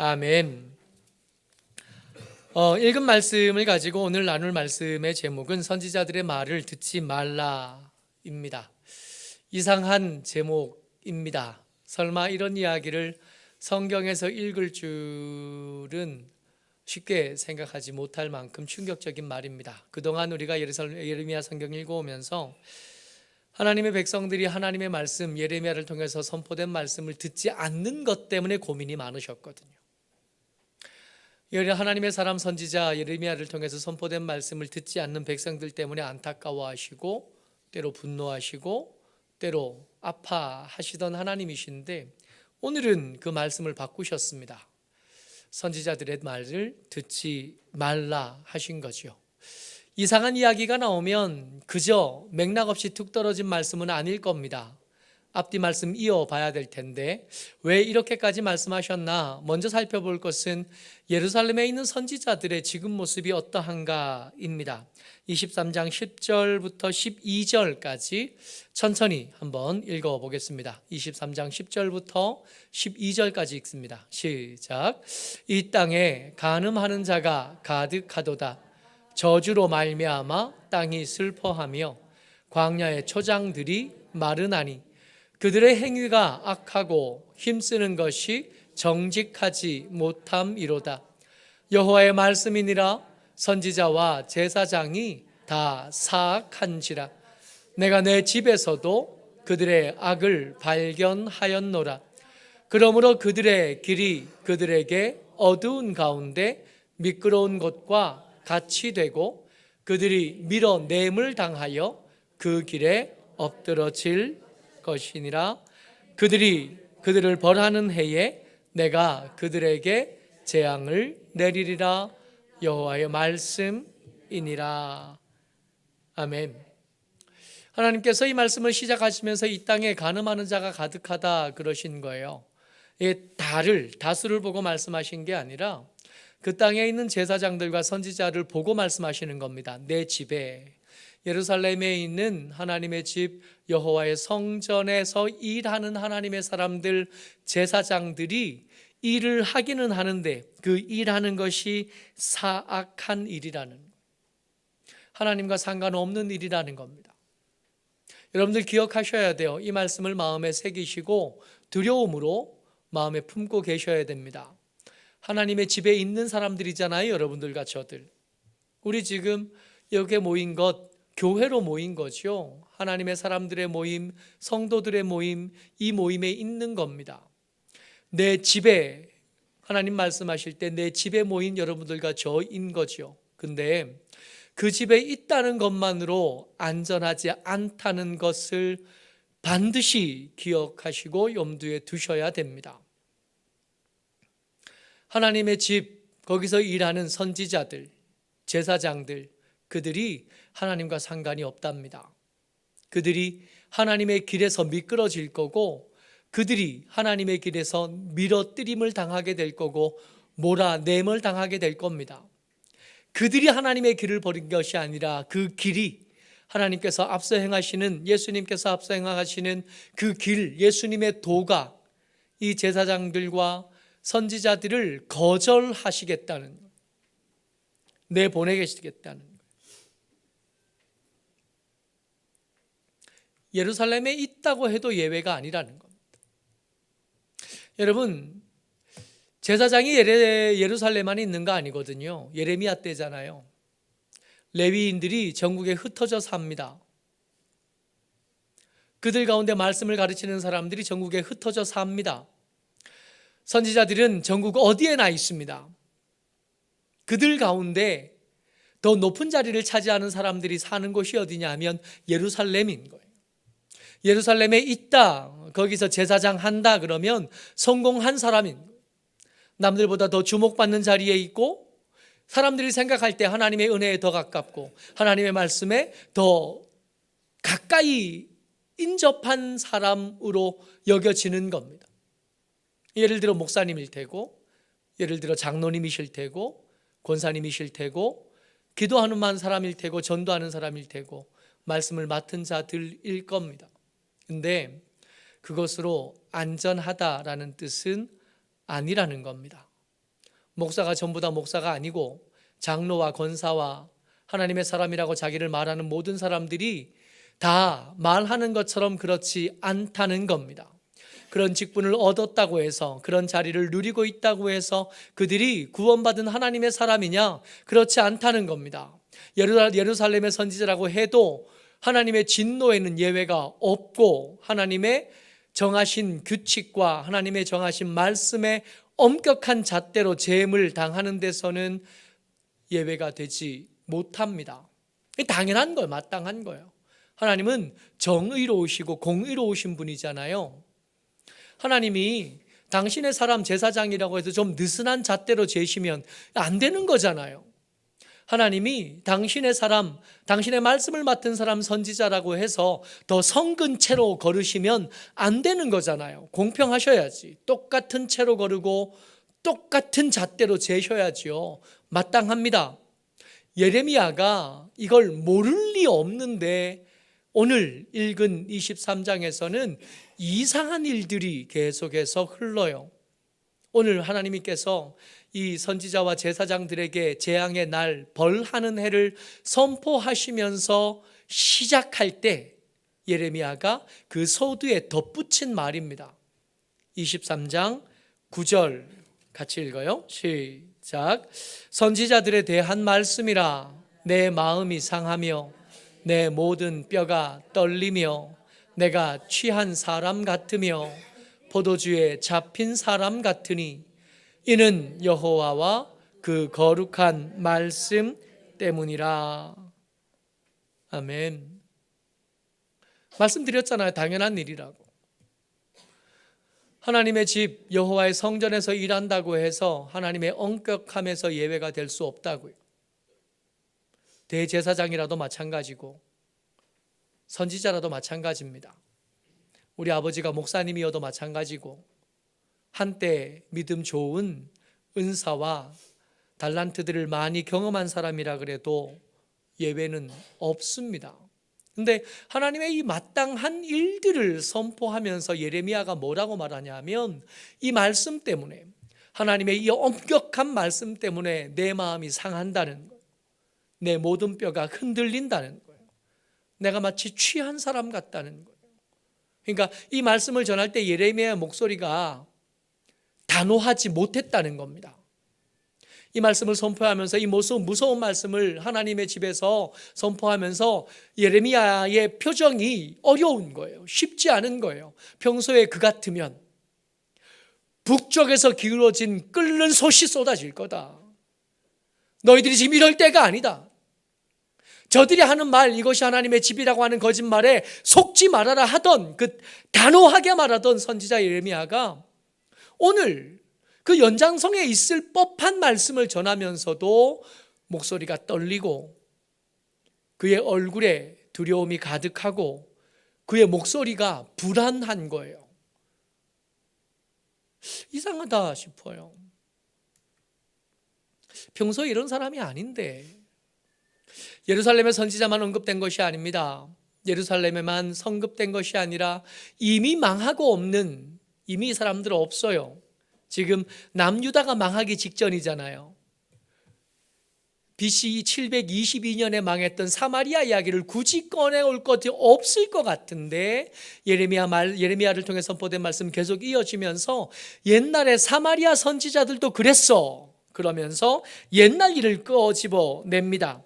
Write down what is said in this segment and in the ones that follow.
아멘. 읽은 말씀을 가지고 오늘 나눌 말씀의 제목은 선지자들의 말을 듣지 말라입니다. 이상한 제목입니다. 설마 이런 이야기를 성경에서 읽을 줄은 쉽게 생각하지 못할 만큼 충격적인 말입니다. 그동안 우리가 예레미야 성경 읽어오면서 하나님의 백성들이 하나님의 말씀, 예레미야를 통해서 선포된 말씀을 듣지 않는 것 때문에 고민이 많으셨거든요. 하나님의 사람 선지자 예레미야를 통해서 선포된 말씀을 듣지 않는 백성들 때문에 안타까워하시고 때로 분노하시고 때로 아파하시던 하나님이신데 오늘은 그 말씀을 바꾸셨습니다. 선지자들의 말을 듣지 말라 하신 거죠. 이상한 이야기가 나오면 그저 맥락 없이 툭 떨어진 말씀은 아닐 겁니다. 앞뒤 말씀 이어봐야 될 텐데 왜 이렇게까지 말씀하셨나? 먼저 살펴볼 것은 예루살렘에 있는 선지자들의 지금 모습이 어떠한가입니다. 23장 10절부터 12절까지 천천히 한번 읽어보겠습니다. 23장 10절부터 12절까지 읽습니다. 시작. 이 땅에 간음하는 자가 가득하도다. 저주로 말미암아 땅이 슬퍼하며 광야의 초장들이 마르나니 그들의 행위가 악하고 힘쓰는 것이 정직하지 못함이로다. 여호와의 말씀이니라. 선지자와 제사장이 다 사악한지라. 내가 내 집에서도 그들의 악을 발견하였노라. 그러므로 그들의 길이 그들에게 어두운 가운데 미끄러운 곳과 같이 되고 그들이 밀어냄을 당하여 그 길에 엎드러질 것이니라. 그들이 그들을 벌하는 해에 내가 그들에게 재앙을 내리리라. 여호와의 말씀이니라. 아멘. 하나님께서 이 말씀을 시작하시면서 이 땅에 간음하는 자가 가득하다 그러신 거예요. 다수를 보고 말씀하신 게 아니라 그 땅에 있는 제사장들과 선지자를 보고 말씀하시는 겁니다. 내 집에, 예루살렘에 있는 하나님의 집 여호와의 성전에서 일하는 하나님의 사람들, 제사장들이 일을 하기는 하는데 그 일하는 것이 사악한 일이라는, 하나님과 상관없는 일이라는 겁니다. 여러분들 기억하셔야 돼요. 이 말씀을 마음에 새기시고 두려움으로 마음에 품고 계셔야 됩니다. 하나님의 집에 있는 사람들이잖아요. 여러분들과 저들. 우리 지금 여기에 모인 것 교회로 모인 거죠. 하나님의 사람들의 모임, 성도들의 모임, 이 모임에 있는 겁니다. 내 집에, 하나님 말씀하실 때 내 집에 모인 여러분들과 저인 거죠. 근데 그 집에 있다는 것만으로 안전하지 않다는 것을 반드시 기억하시고 염두에 두셔야 됩니다. 하나님의 집, 거기서 일하는 선지자들, 제사장들, 그들이 하나님과 상관이 없답니다. 그들이 하나님의 길에서 미끄러질 거고 그들이 하나님의 길에서 밀어뜨림을 당하게 될 거고 몰아냄을 당하게 될 겁니다. 그들이 하나님의 길을 버린 것이 아니라 그 길이 하나님께서 앞서 행하시는, 예수님께서 앞서 행하시는 그 길, 예수님의 도가 이 제사장들과 선지자들을 거절하시겠다는, 내보내시겠다는 거예요. 예루살렘에 있다고 해도 예외가 아니라는 겁니다. 여러분, 제사장이 예루살렘 안에 있는 거 아니거든요. 예레미야 때잖아요. 레위인들이 전국에 흩어져 삽니다. 그들 가운데 말씀을 가르치는 사람들이 전국에 흩어져 삽니다. 선지자들은 전국 어디에나 있습니다. 그들 가운데 더 높은 자리를 차지하는 사람들이 사는 곳이 어디냐 하면 예루살렘인 거예요. 예루살렘에 있다, 거기서 제사장 한다 그러면 성공한 사람인 거예요. 남들보다 더 주목받는 자리에 있고 사람들이 생각할 때 하나님의 은혜에 더 가깝고 하나님의 말씀에 더 가까이 인접한 사람으로 여겨지는 겁니다. 예를 들어 목사님일 테고, 예를 들어 장로님이실 테고, 권사님이실 테고, 기도하는 사람일 테고, 전도하는 사람일 테고, 말씀을 맡은 자들일 겁니다. 근데 그것으로 안전하다라는 뜻은 아니라는 겁니다. 목사가 전부 다 목사가 아니고 장로와 권사와 하나님의 사람이라고 자기를 말하는 모든 사람들이 다 말하는 것처럼 그렇지 않다는 겁니다. 그런 직분을 얻었다고 해서, 그런 자리를 누리고 있다고 해서 그들이 구원받은 하나님의 사람이냐? 그렇지 않다는 겁니다. 예루살렘의 선지자라고 해도 하나님의 진노에는 예외가 없고, 하나님의 정하신 규칙과 하나님의 정하신 말씀에 엄격한 잣대로 재임을 당하는 데서는 예외가 되지 못합니다. 당연한 거예요. 마땅한 거예요. 하나님은 정의로우시고 공의로우신 분이잖아요. 하나님이 당신의 사람 제사장이라고 해서 좀 느슨한 잣대로 재시면 안 되는 거잖아요. 하나님이 당신의 사람, 당신의 말씀을 맡은 사람 선지자라고 해서 더 성근 채로 걸으시면 안 되는 거잖아요. 공평하셔야지. 똑같은 채로 거르고 똑같은 잣대로 재셔야지요. 마땅합니다. 예레미야가 이걸 모를 리 없는데 오늘 읽은 23장에서는 이상한 일들이 계속해서 흘러요. 오늘 하나님께서 이 선지자와 제사장들에게 재앙의 날, 벌하는 해를 선포하시면서 시작할 때 예레미야가 그 서두에 덧붙인 말입니다. 23장 9절 같이 읽어요. 시작. 선지자들에 대한 말씀이라. 내 마음이 상하며 내 모든 뼈가 떨리며 내가 취한 사람 같으며 포도주에 잡힌 사람 같으니 이는 여호와와 그 거룩한 말씀 때문이라. 아멘. 말씀드렸잖아요. 당연한 일이라고. 하나님의 집 여호와의 성전에서 일한다고 해서 하나님의 엄격함에서 예외가 될 수 없다고요. 대제사장이라도 마찬가지고 선지자라도 마찬가지입니다. 우리 아버지가 목사님이어도 마찬가지고 한때 믿음 좋은 은사와 달란트들을 많이 경험한 사람이라 그래도 예외는 없습니다. 근데 하나님의 이 마땅한 일들을 선포하면서 예레미야가 뭐라고 말하냐면 이 말씀 때문에, 하나님의 이 엄격한 말씀 때문에 내 마음이 상한다는 거예요. 내 모든 뼈가 흔들린다는 거예요. 내가 마치 취한 사람 같다는 거예요. 그러니까 이 말씀을 전할 때 예레미야의 목소리가 단호하지 못했다는 겁니다. 이 말씀을 선포하면서 이 무서운 말씀을 하나님의 집에서 선포하면서 예레미야의 표정이 어려운 거예요. 쉽지 않은 거예요. 평소에 그 같으면 북쪽에서 기울어진 끓는 솥이 쏟아질 거다. 너희들이 지금 이럴 때가 아니다. 저들이 하는 말, 이것이 하나님의 집이라고 하는 거짓말에 속지 말아라 하던, 그 단호하게 말하던 선지자 예레미야가 오늘 그 연장성에 있을 법한 말씀을 전하면서도 목소리가 떨리고 그의 얼굴에 두려움이 가득하고 그의 목소리가 불안한 거예요. 이상하다 싶어요. 평소에 이런 사람이 아닌데. 예루살렘의 선지자만 언급된 것이 아닙니다. 예루살렘에만 성급된 것이 아니라 이미 망하고 없는, 이미 이 사람들 없어요. 지금 남유다가 망하기 직전이잖아요. BC 722년에 망했던 사마리아 이야기를 굳이 꺼내올 것이 없을 것 같은데 예레미야를 통해 선포된 말씀 계속 이어지면서 옛날에 사마리아 선지자들도 그랬어 그러면서 옛날 일을 끄집어냅니다.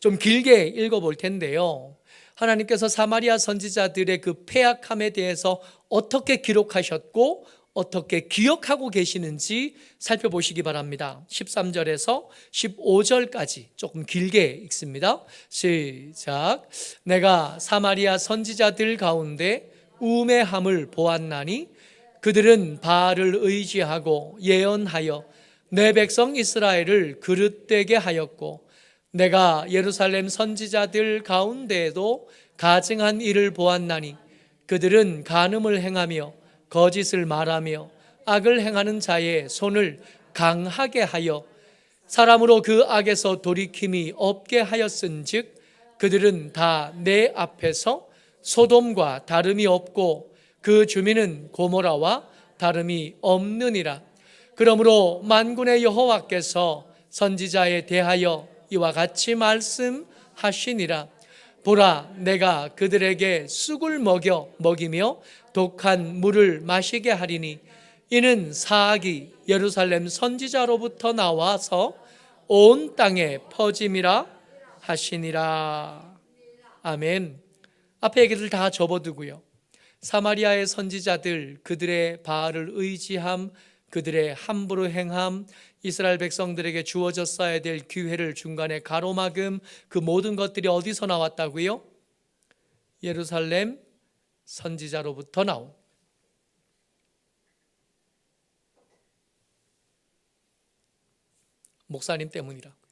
좀 길게 읽어볼 텐데요. 하나님께서 사마리아 선지자들의 그 패악함에 대해서 어떻게 기록하셨고 어떻게 기억하고 계시는지 살펴보시기 바랍니다. 13절에서 15절까지 조금 길게 읽습니다. 시작. 내가 사마리아 선지자들 가운데 우매함을 보았나니 그들은 바알을 의지하고 예언하여 내 백성 이스라엘을 그릇되게 하였고 내가 예루살렘 선지자들 가운데에도 가증한 일을 보았나니 그들은 간음을 행하며 거짓을 말하며 악을 행하는 자의 손을 강하게 하여 사람으로 그 악에서 돌이킴이 없게 하였은즉 그들은 다 내 앞에서 소돔과 다름이 없고 그 주민은 고모라와 다름이 없느니라. 그러므로 만군의 여호와께서 선지자에 대하여 이와 같이 말씀하시니라. 보라, 내가 그들에게 쑥을 먹이며 독한 물을 마시게 하리니 이는 사악이 예루살렘 선지자로부터 나와서 온 땅에 퍼짐이라 하시니라. 아멘. 앞에 얘기들 다 접어두고요. 사마리아의 선지자들, 그들의 바알을 의지함, 그들의 함부로 행함, 이스라엘 백성들에게 주어졌어야 될 기회를 중간에 가로막음, 그 모든 것들이 어디서 나왔다고요? 예루살렘 선지자로부터 나온, 목사님 때문이라고요.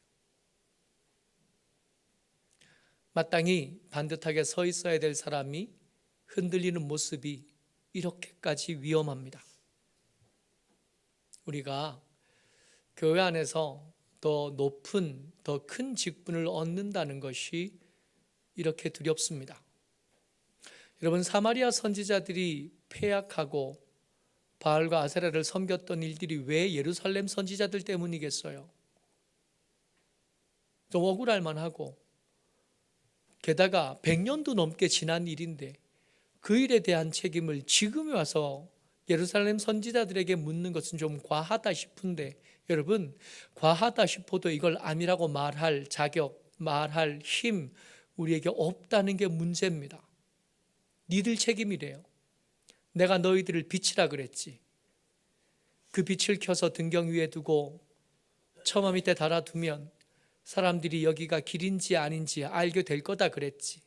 마땅히 반듯하게 서 있어야 될 사람이 흔들리는 모습이 이렇게까지 위험합니다. 우리가 교회 안에서 더 높은, 더 큰 직분을 얻는다는 것이 이렇게 두렵습니다. 여러분, 사마리아 선지자들이 패약하고 바알과 아세라를 섬겼던 일들이 왜 예루살렘 선지자들 때문이겠어요? 좀 억울할 만하고, 게다가 100년도 넘게 지난 일인데 그 일에 대한 책임을 지금 와서 예루살렘 선지자들에게 묻는 것은 좀 과하다 싶은데, 여러분, 과하다 싶어도 이걸 아니라고 말할 자격, 말할 힘 우리에게 없다는 게 문제입니다. 니들 책임이래요. 내가 너희들을 빛이라 그랬지. 그 빛을 켜서 등경 위에 두고 처마 밑에 달아두면 사람들이 여기가 길인지 아닌지 알게 될 거다 그랬지.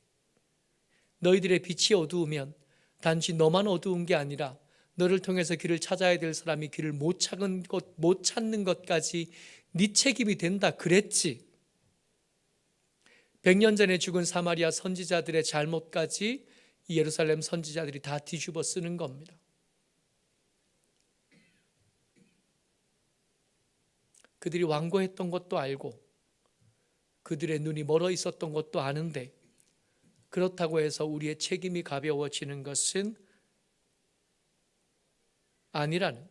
너희들의 빛이 어두우면 단지 너만 어두운 게 아니라 너를 통해서 길을 찾아야 될 사람이 길을 못 찾는 것까지 네 책임이 된다 그랬지. 100년 전에 죽은 사마리아 선지자들의 잘못까지 이 예루살렘 선지자들이 다 뒤집어 쓰는 겁니다. 그들이 완고했던 것도 알고 그들의 눈이 멀어 있었던 것도 아는데, 그렇다고 해서 우리의 책임이 가벼워지는 것은 아니라는,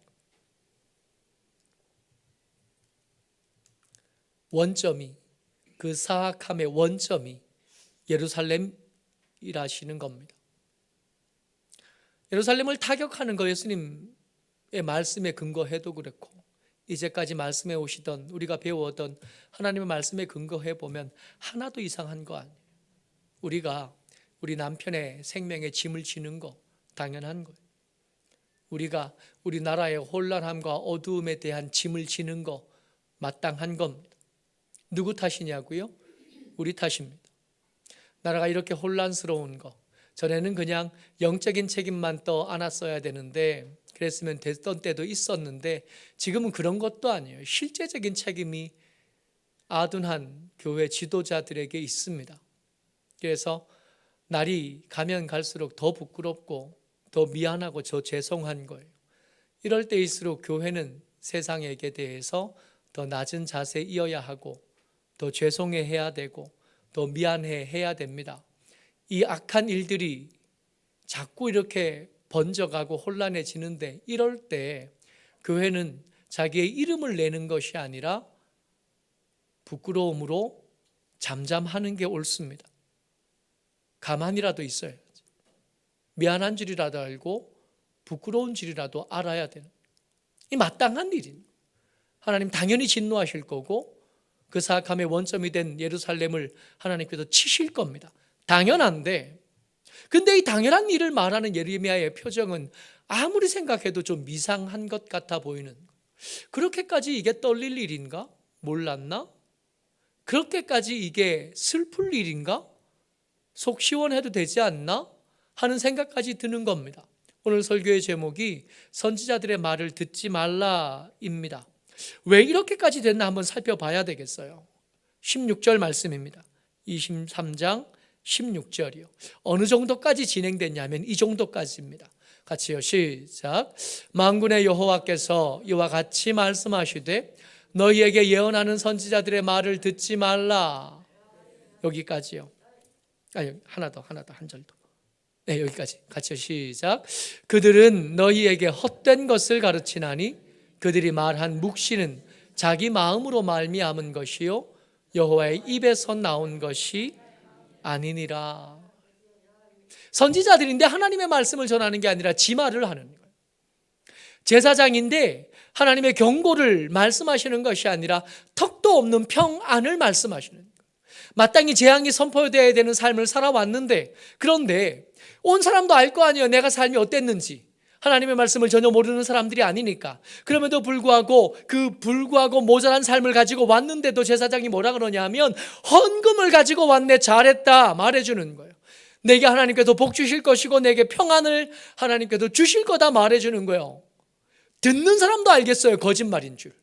원점이, 그 사악함의 원점이 예루살렘이라시는 겁니다. 예루살렘을 타격하는 거 예수님의 말씀에 근거해도 그렇고 이제까지 말씀해 오시던, 우리가 배워오던 하나님의 말씀에 근거해 보면 하나도 이상한 거 아니에요. 우리가 우리 남편의 생명에 짐을 지는 거 당연한 거예요. 우리가 우리 나라의 혼란함과 어두움에 대한 짐을 지는 거 마땅한 겁니다. 누구 탓이냐고요? 우리 탓입니다. 나라가 이렇게 혼란스러운 거, 전에는 그냥 영적인 책임만 안았어야 되는데, 그랬으면 됐던 때도 있었는데 지금은 그런 것도 아니에요. 실제적인 책임이 아둔한 교회 지도자들에게 있습니다. 그래서 날이 가면 갈수록 더 부끄럽고 더 미안하고 더 죄송한 거예요. 이럴 때일수록 교회는 세상에게 대해서 더 낮은 자세에 이어야 하고 더 죄송해 해야 되고 더 미안해 해야 됩니다. 이 악한 일들이 자꾸 이렇게 번져가고 혼란해지는데, 이럴 때 교회는 자기의 이름을 내는 것이 아니라 부끄러움으로 잠잠하는 게 옳습니다. 가만히라도 있어야지. 미안한 줄이라도 알고 부끄러운 줄이라도 알아야 되는, 이 마땅한 일입니다. 하나님 당연히 진노하실 거고 그 사악함의 원점이 된 예루살렘을 하나님께서 치실 겁니다. 당연한데, 근데 이 당연한 일을 말하는 예레미야의 표정은 아무리 생각해도 좀 이상한 것 같아 보이는, 그렇게까지 이게 떨릴 일인가? 몰랐나? 그렇게까지 이게 슬플 일인가? 속 시원해도 되지 않나? 하는 생각까지 드는 겁니다. 오늘 설교의 제목이 선지자들의 말을 듣지 말라입니다. 왜 이렇게까지 됐나 한번 살펴봐야 되겠어요. 16절 말씀입니다. 23장 16절이요. 어느 정도까지 진행됐냐면 이 정도까지입니다. 같이요. 시작. 만군의 여호와께서 이와 같이 말씀하시되 너희에게 예언하는 선지자들의 말을 듣지 말라. 여기까지요. 하나 더, 한 절 더. 네, 여기까지. 같이요. 시작. 그들은 너희에게 헛된 것을 가르치나니 그들이 말한 묵시는 자기 마음으로 말미암은 것이요 여호와의 입에서 나온 것이 아니니라. 선지자들인데 하나님의 말씀을 전하는 게 아니라 지 말을 하는 거예요. 제사장인데 하나님의 경고를 말씀하시는 것이 아니라 턱도 없는 평안을 말씀하시는 거예요. 마땅히 재앙이 선포되어야 되는 삶을 살아왔는데, 그런데 온 사람도 알 거 아니에요. 내가 삶이 어땠는지. 하나님의 말씀을 전혀 모르는 사람들이 아니니까. 그럼에도 불구하고 모자란 삶을 가지고 왔는데도 제사장이 뭐라 그러냐 하면 헌금을 가지고 왔네, 잘했다 말해주는 거예요. 내게 하나님께서 복 주실 것이고 내게 평안을 하나님께서 주실 거다 말해주는 거예요. 듣는 사람도 알겠어요, 거짓말인 줄.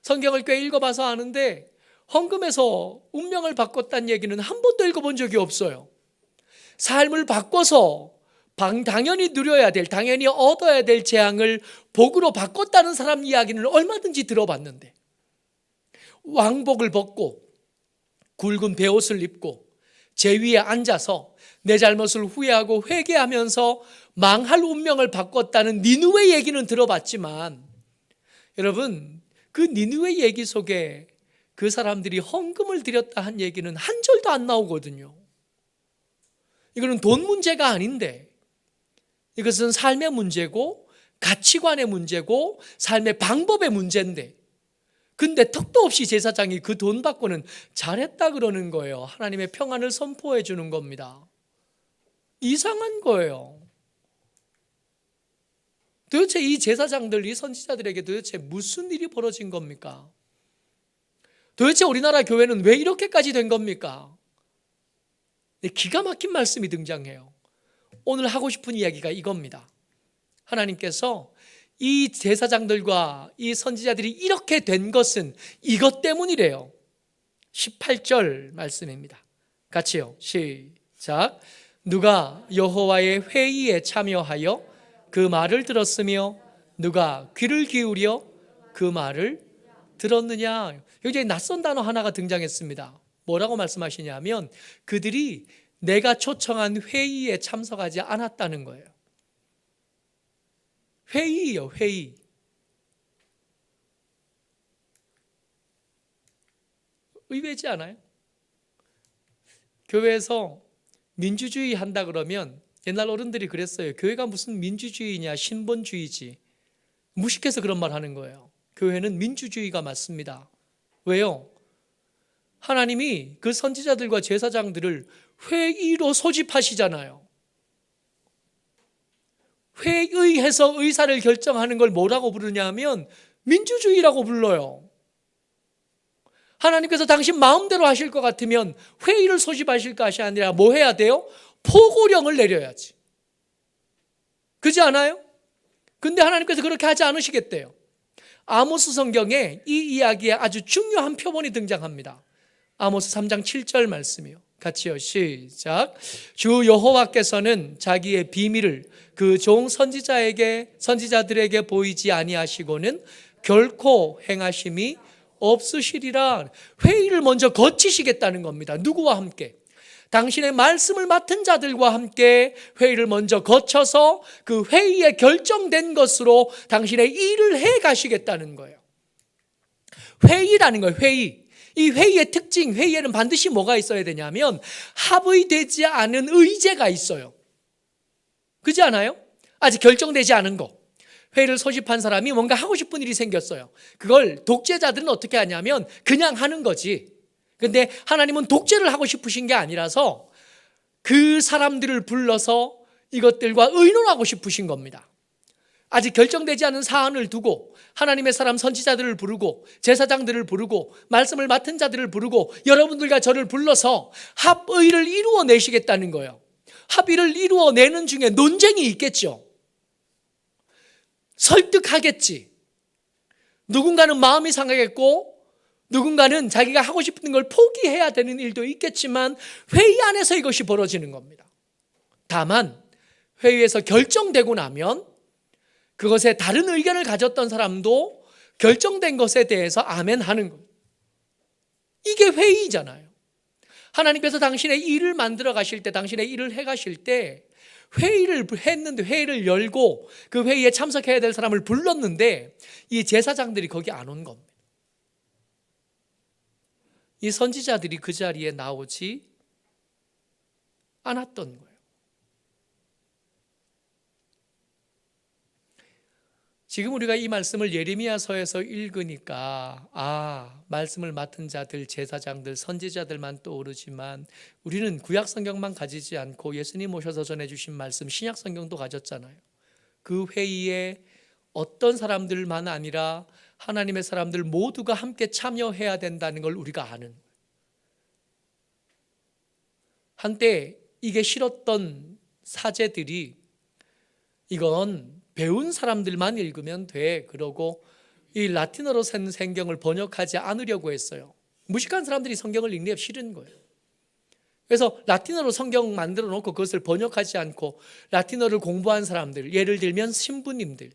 성경을 꽤 읽어봐서 아는데 헌금에서 운명을 바꿨다는 얘기는 한 번도 읽어본 적이 없어요. 삶을 바꿔서 당연히 누려야 될, 당연히 얻어야 될 재앙을 복으로 바꿨다는 사람 이야기는 얼마든지 들어봤는데, 왕복을 벗고 굵은 베옷을 입고 제 위에 앉아서 내 잘못을 후회하고 회개하면서 망할 운명을 바꿨다는 니느웨 얘기는 들어봤지만, 여러분, 그 니느웨 얘기 속에 그 사람들이 헌금을 드렸다 한 얘기는 한 절도 안 나오거든요. 이거는 돈 문제가 아닌데, 이것은 삶의 문제고 가치관의 문제고 삶의 방법의 문제인데, 근데 턱도 없이 제사장이 그 돈 받고는 잘했다 그러는 거예요. 하나님의 평안을 선포해 주는 겁니다. 이상한 거예요. 도대체 이 제사장들, 이 선지자들에게 도대체 무슨 일이 벌어진 겁니까? 도대체 우리나라 교회는 왜 이렇게까지 된 겁니까? 기가 막힌 말씀이 등장해요. 오늘 하고 싶은 이야기가 이겁니다. 하나님께서 이 제사장들과 이 선지자들이 이렇게 된 것은 이것 때문이래요. 18절 말씀입니다. 같이요. 시작. 누가 여호와의 회의에 참여하여 그 말을 들었으며 누가 귀를 기울여 그 말을 들었느냐. 여기 낯선 단어 하나가 등장했습니다. 뭐라고 말씀하시냐면 그들이 내가 초청한 회의에 참석하지 않았다는 거예요. 회의요, 회의. 의외지 않아요? 교회에서 민주주의 한다 그러면 옛날 어른들이 그랬어요. 교회가 무슨 민주주의냐, 신본주의지. 무식해서 그런 말 하는 거예요. 교회는 민주주의가 맞습니다. 왜요? 하나님이 그 선지자들과 제사장들을 회의로 소집하시잖아요. 회의해서 의사를 결정하는 걸 뭐라고 부르냐 하면 민주주의라고 불러요. 하나님께서 당신 마음대로 하실 것 같으면 회의를 소집하실 것이 아니라 뭐 해야 돼요? 포고령을 내려야지. 그렇지 않아요? 근데 하나님께서 그렇게 하지 않으시겠대요. 아모스 성경에 이 이야기에 아주 중요한 표본이 등장합니다. 아모스 3장 7절 말씀이요. 같이요. 시작. 주 여호와께서는 자기의 비밀을 그 종 선지자들에게 보이지 아니하시고는 결코 행하심이 없으시리라. 회의를 먼저 거치시겠다는 겁니다. 누구와 함께? 당신의 말씀을 맡은 자들과 함께 회의를 먼저 거쳐서 그 회의에 결정된 것으로 당신의 일을 해 가시겠다는 거예요. 회의라는 거예요. 회의. 이 회의의 특징, 회의에는 반드시 뭐가 있어야 되냐면 합의되지 않은 의제가 있어요. 그렇지 않아요? 아직 결정되지 않은 거. 회의를 소집한 사람이 뭔가 하고 싶은 일이 생겼어요. 그걸 독재자들은 어떻게 하냐면 그냥 하는 거지. 근데 하나님은 독재를 하고 싶으신 게 아니라서 그 사람들을 불러서 이것들과 의논하고 싶으신 겁니다. 아직 결정되지 않은 사안을 두고 하나님의 사람 선지자들을 부르고 제사장들을 부르고 말씀을 맡은 자들을 부르고 여러분들과 저를 불러서 합의를 이루어내시겠다는 거예요. 합의를 이루어내는 중에 논쟁이 있겠죠. 설득하겠지. 누군가는 마음이 상하겠고 누군가는 자기가 하고 싶은 걸 포기해야 되는 일도 있겠지만 회의 안에서 이것이 벌어지는 겁니다. 다만 회의에서 결정되고 나면 그것에 다른 의견을 가졌던 사람도 결정된 것에 대해서 아멘 하는 거예요. 이게 회의잖아요. 하나님께서 당신의 일을 만들어 가실 때, 당신의 일을 해 가실 때 회의를 했는데, 회의를 열고 그 회의에 참석해야 될 사람을 불렀는데 이 제사장들이 거기 안 온 겁니다. 이 선지자들이 그 자리에 나오지 않았던 거예요. 지금 우리가 이 말씀을 예레미야서에서 읽으니까 말씀을 맡은 자들, 제사장들, 선지자들만 떠오르지만 우리는 구약 성경만 가지지 않고 예수님 오셔서 전해주신 말씀 신약 성경도 가졌잖아요. 그 회의에 어떤 사람들만 아니라 하나님의 사람들 모두가 함께 참여해야 된다는 걸 우리가 아는, 한때 이게 싫었던 사제들이 이건 배운 사람들만 읽으면 돼 그러고 이 라틴어로 쓴 성경을 번역하지 않으려고 했어요. 무식한 사람들이 성경을 읽는 게 싫은 거예요. 그래서 라틴어로 성경 만들어 놓고 그것을 번역하지 않고 라틴어를 공부한 사람들, 예를 들면 신부님들,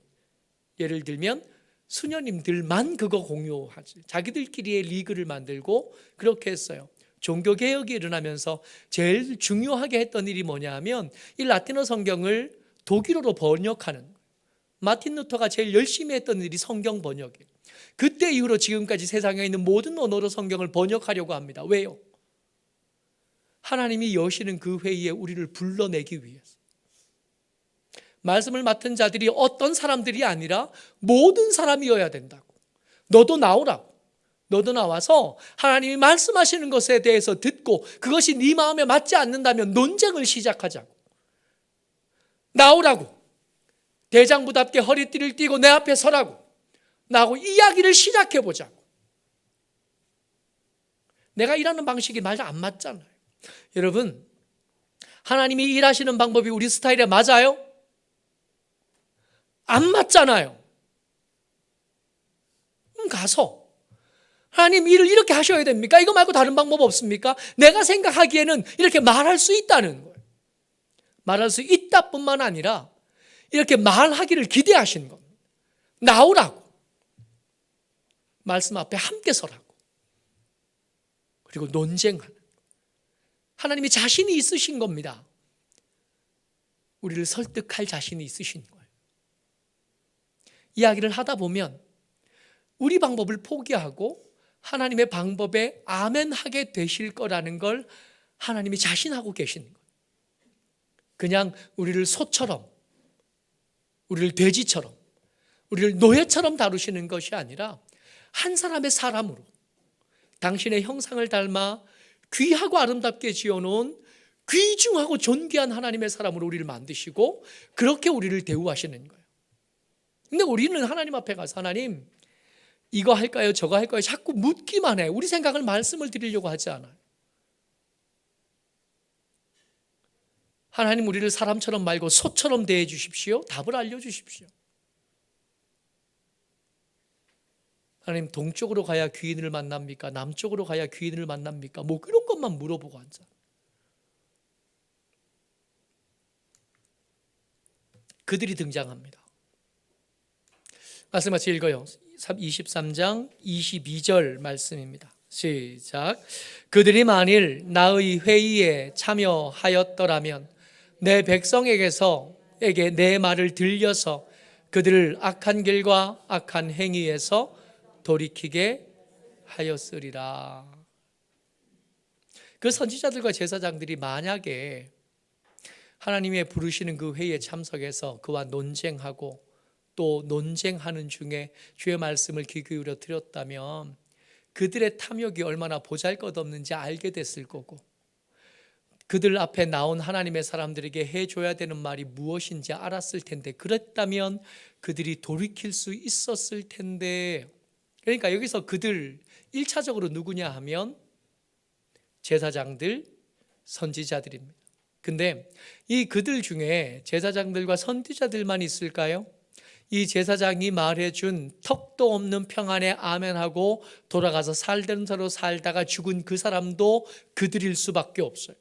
예를 들면 수녀님들만 그거 공유하지, 자기들끼리의 리그를 만들고 그렇게 했어요. 종교개혁이 일어나면서 제일 중요하게 했던 일이 뭐냐 하면 이 라틴어 성경을 독일어로 번역하는, 마틴 루터가 제일 열심히 했던 일이 성경 번역이에요. 그때 이후로 지금까지 세상에 있는 모든 언어로 성경을 번역하려고 합니다. 왜요? 하나님이 여시는 그 회의에 우리를 불러내기 위해서. 말씀을 맡은 자들이 어떤 사람들이 아니라 모든 사람이어야 된다고. 너도 나오라고. 너도 나와서 하나님이 말씀하시는 것에 대해서 듣고 그것이 네 마음에 맞지 않는다면 논쟁을 시작하자고. 나오라고. 대장부답게 허리띠를 띠고 내 앞에 서라고. 나하고 이야기를 시작해보자고. 내가 일하는 방식이 말도 안 맞잖아요. 여러분, 하나님이 일하시는 방법이 우리 스타일에 맞아요? 안 맞잖아요. 가서 하나님 일을 이렇게 하셔야 됩니까? 이거 말고 다른 방법 없습니까? 내가 생각하기에는 이렇게 말할 수 있다는 거예요. 말할 수 있다뿐만 아니라 이렇게 말하기를 기대하시는 겁니다. 나오라고. 말씀 앞에 함께 서라고. 그리고 논쟁하는. 하나님이 자신이 있으신 겁니다. 우리를 설득할 자신이 있으신 거예요. 이야기를 하다 보면 우리 방법을 포기하고 하나님의 방법에 아멘하게 되실 거라는 걸 하나님이 자신하고 계시는 거예요. 그냥 우리를 소처럼, 우리를 돼지처럼, 우리를 노예처럼 다루시는 것이 아니라 한 사람의 사람으로 당신의 형상을 닮아 귀하고 아름답게 지어놓은 귀중하고 존귀한 하나님의 사람으로 우리를 만드시고 그렇게 우리를 대우하시는 거예요. 근데 우리는 하나님 앞에 가서 하나님 이거 할까요? 저거 할까요? 자꾸 묻기만 해. 우리 생각을 말씀을 드리려고 하지 않아요. 하나님 우리를 사람처럼 말고 소처럼 대해 주십시오. 답을 알려주십시오. 하나님 동쪽으로 가야 귀인을 만납니까? 남쪽으로 가야 귀인을 만납니까? 뭐 그런 것만 물어보고 앉아. 그들이 등장합니다. 말씀 같이 읽어요. 23장 22절 말씀입니다. 시작. 그들이 만일 나의 회의에 참여하였더라면 내 백성에게 내 말을 들려서 그들을 악한 길과 악한 행위에서 돌이키게 하였으리라. 그 선지자들과 제사장들이 만약에 하나님의 부르시는 그 회의에 참석해서 그와 논쟁하고 또 논쟁하는 중에 주의 말씀을 귀 기울여 들었다면 그들의 탐욕이 얼마나 보잘것없는지 알게 됐을 거고 그들 앞에 나온 하나님의 사람들에게 해줘야 되는 말이 무엇인지 알았을 텐데 그랬다면 그들이 돌이킬 수 있었을 텐데. 그러니까 여기서 그들 1차적으로 누구냐 하면 제사장들, 선지자들입니다. 근데 이 그들 중에 제사장들과 선지자들만 있을까요? 이 제사장이 말해준 턱도 없는 평안에 아멘하고 돌아가서 살던 대로 살다가 죽은 그 사람도 그들일 수밖에 없어요.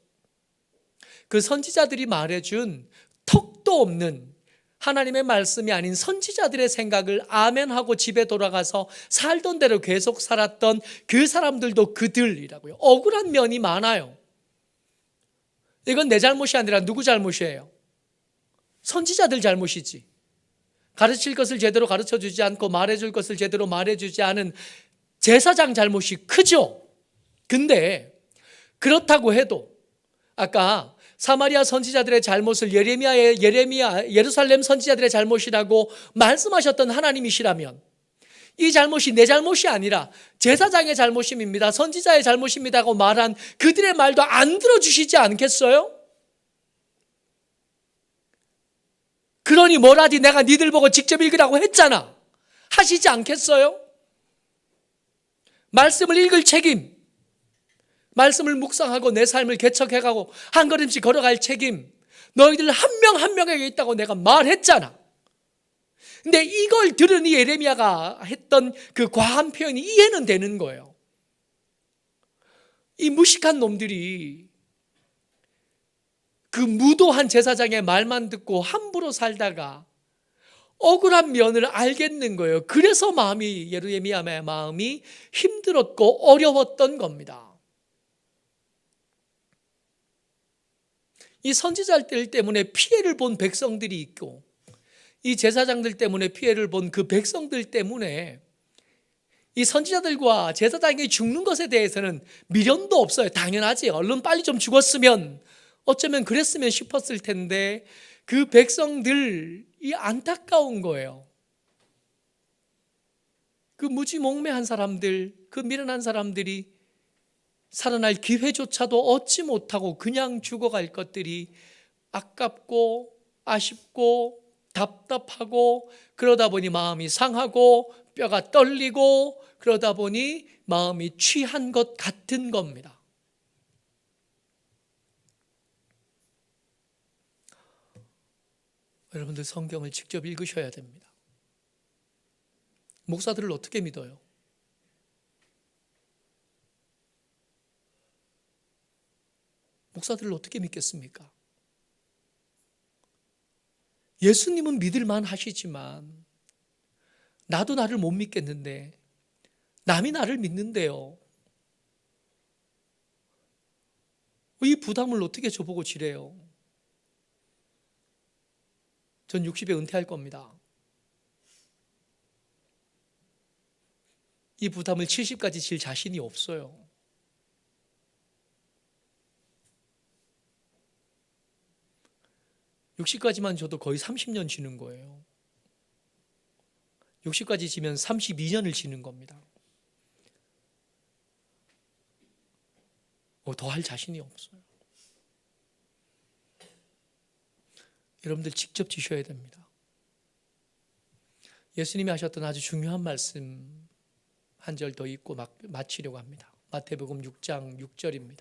그 선지자들이 말해준 턱도 없는 하나님의 말씀이 아닌 선지자들의 생각을 아멘하고 집에 돌아가서 살던 대로 계속 살았던 그 사람들도 그들이라고요. 억울한 면이 많아요. 이건 내 잘못이 아니라 누구 잘못이에요? 선지자들 잘못이지. 가르칠 것을 제대로 가르쳐주지 않고 말해줄 것을 제대로 말해주지 않은 제사장 잘못이 크죠. 근데 그렇다고 해도 아까 사마리아 선지자들의 잘못을 예루살렘 선지자들의 잘못이라고 말씀하셨던 하나님이시라면 이 잘못이 내 잘못이 아니라 제사장의 잘못입니다, 선지자의 잘못입니다 하고 말한 그들의 말도 안 들어주시지 않겠어요? 그러니 뭐라디 내가 니들 보고 직접 읽으라고 했잖아 하시지 않겠어요? 말씀을 읽을 책임, 말씀을 묵상하고 내 삶을 개척해가고 한 걸음씩 걸어갈 책임, 너희들 한 명 한 명에게 있다고 내가 말했잖아. 근데 이걸 들으니 예레미야가 했던 그 과한 표현이 이해는 되는 거예요. 이 무식한 놈들이 그 무도한 제사장의 말만 듣고 함부로 살다가 억울한 면을 알겠는 거예요. 그래서 예레미야의 마음이 힘들었고 어려웠던 겁니다. 이 선지자들 때문에 피해를 본 백성들이 있고 이 제사장들 때문에 피해를 본 그 백성들 때문에 이 선지자들과 제사장이 죽는 것에 대해서는 미련도 없어요. 당연하지. 얼른 빨리 좀 죽었으면 어쩌면 그랬으면 싶었을 텐데 그 백성들이 안타까운 거예요. 그 무지몽매한 사람들, 그 미련한 사람들이 살아날 기회조차도 얻지 못하고 그냥 죽어갈 것들이 아깝고 아쉽고 답답하고 그러다 보니 마음이 상하고 뼈가 떨리고 그러다 보니 마음이 취한 것 같은 겁니다. 여러분들 성경을 직접 읽으셔야 됩니다. 목사들을 어떻게 믿어요? 목사들을 어떻게 믿겠습니까? 예수님은 믿을만 하시지만 나도 나를 못 믿겠는데 남이 나를 믿는데요. 이 부담을 어떻게 저보고 지래요? 전 60에 은퇴할 겁니다. 이 부담을 70까지 질 자신이 없어요. (60까지만) 줘도 거의 30년 지는 거예요. 60까지 지면 32년을 지는 겁니다. 더 할 자신이 없어요. 여러분들 직접 지셔야 됩니다. 예수님이 하셨던 아주 중요한 말씀 한 절 더 읽고 마치려고 합니다. 마태복음 6장 6절입니다.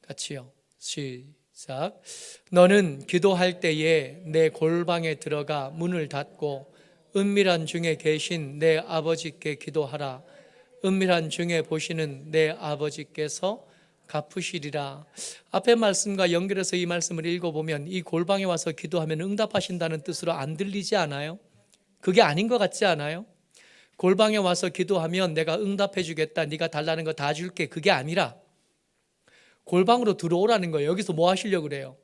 같이요. 시작. 너는 기도할 때에 내 골방에 들어가 문을 닫고 은밀한 중에 계신 내 아버지께 기도하라. 은밀한 중에 보시는 내 아버지께서 갚으시리라. 앞의 말씀과 연결해서 이 말씀을 읽어보면 이 골방에 와서 기도하면 응답하신다는 뜻으로 안 들리지 않아요? 그게 아닌 것 같지 않아요? 골방에 와서 기도하면 내가 응답해 주겠다, 네가 달라는 거 다 줄게, 그게 아니라 골방으로 들어오라는 거예요. 여기서 뭐 하시려고 그래요?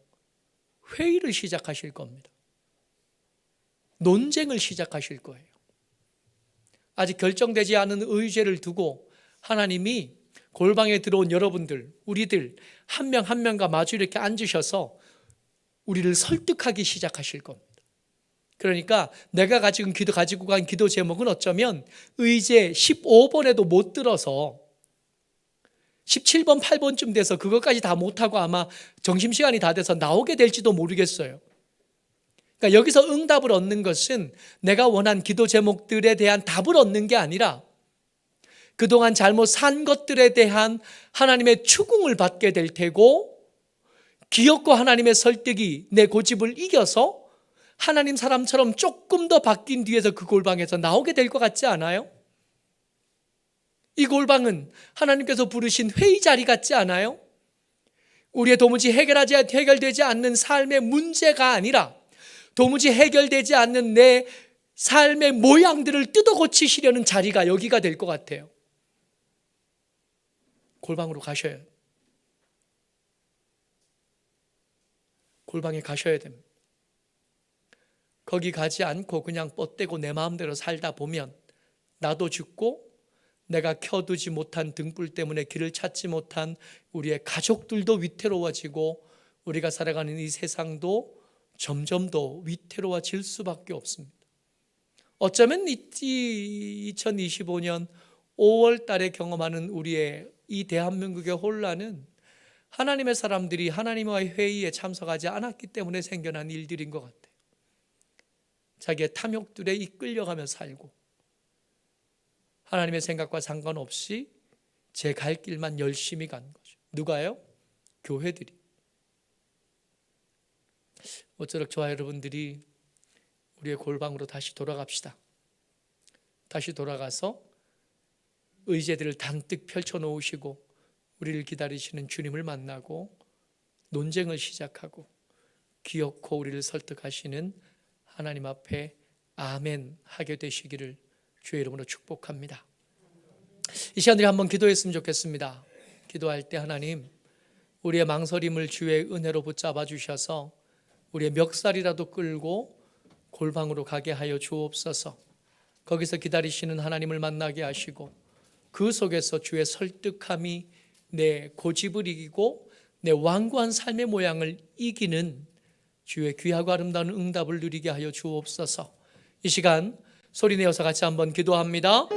회의를 시작하실 겁니다. 논쟁을 시작하실 거예요. 아직 결정되지 않은 의제를 두고 하나님이 골방에 들어온 여러분들, 우리들 한 명 한 명과 마주 이렇게 앉으셔서 우리를 설득하기 시작하실 겁니다. 그러니까 내가 가지고 간 기도 제목은 어쩌면 의제 15번에도 못 들어서 17번, 8번쯤 돼서 그것까지 다 못하고 아마 점심시간이 다 돼서 나오게 될지도 모르겠어요. 그러니까 여기서 응답을 얻는 것은 내가 원한 기도 제목들에 대한 답을 얻는 게 아니라 그동안 잘못 산 것들에 대한 하나님의 추궁을 받게 될 테고, 기억과 하나님의 설득이 내 고집을 이겨서 하나님 사람처럼 조금 더 바뀐 뒤에서 그 골방에서 나오게 될 것 같지 않아요? 이 골방은 하나님께서 부르신 회의 자리 같지 않아요? 우리의 도무지 해결되지 않는 삶의 문제가 아니라 도무지 해결되지 않는 내 삶의 모양들을 뜯어 고치시려는 자리가 여기가 될 것 같아요. 골방으로 가셔야 해요. 골방에 가셔야 됩니다. 거기 가지 않고 그냥 뻗대고 내 마음대로 살다 보면 나도 죽고 내가 켜두지 못한 등불 때문에 길을 찾지 못한 우리의 가족들도 위태로워지고 우리가 살아가는 이 세상도 점점 더 위태로워질 수밖에 없습니다. 어쩌면 2025년 5월 달에 경험하는 우리의 이 대한민국의 혼란은 하나님의 사람들이 하나님과의 회의에 참석하지 않았기 때문에 생겨난 일들인 것 같아요. 자기의 탐욕들에 이끌려가며 살고 하나님의 생각과 상관없이 제 갈 길만 열심히 간 거죠. 누가요? 교회들이. 어쩌록 저와 여러분들이 우리의 골방으로 다시 돌아갑시다. 다시 돌아가서 의제들을 단뜩 펼쳐놓으시고 우리를 기다리시는 주님을 만나고 논쟁을 시작하고 귀엽고 우리를 설득하시는 하나님 앞에 아멘 하게 되시기를 주의 이름으로 축복합니다. 이 시간에 한번 기도했으면 좋겠습니다. 기도할 때 하나님, 우리의 망설임을 주의 은혜로 붙잡아 주셔서 우리의 멱살이라도 끌고 골방으로 가게 하여 주옵소서. 거기서 기다리시는 하나님을 만나게 하시고 그 속에서 주의 설득함이 내 고집을 이기고 내 완고한 삶의 모양을 이기는 주의 귀하고 아름다운 응답을 누리게 하여 주옵소서. 이 시간 소리내어서 같이 한번 기도합니다.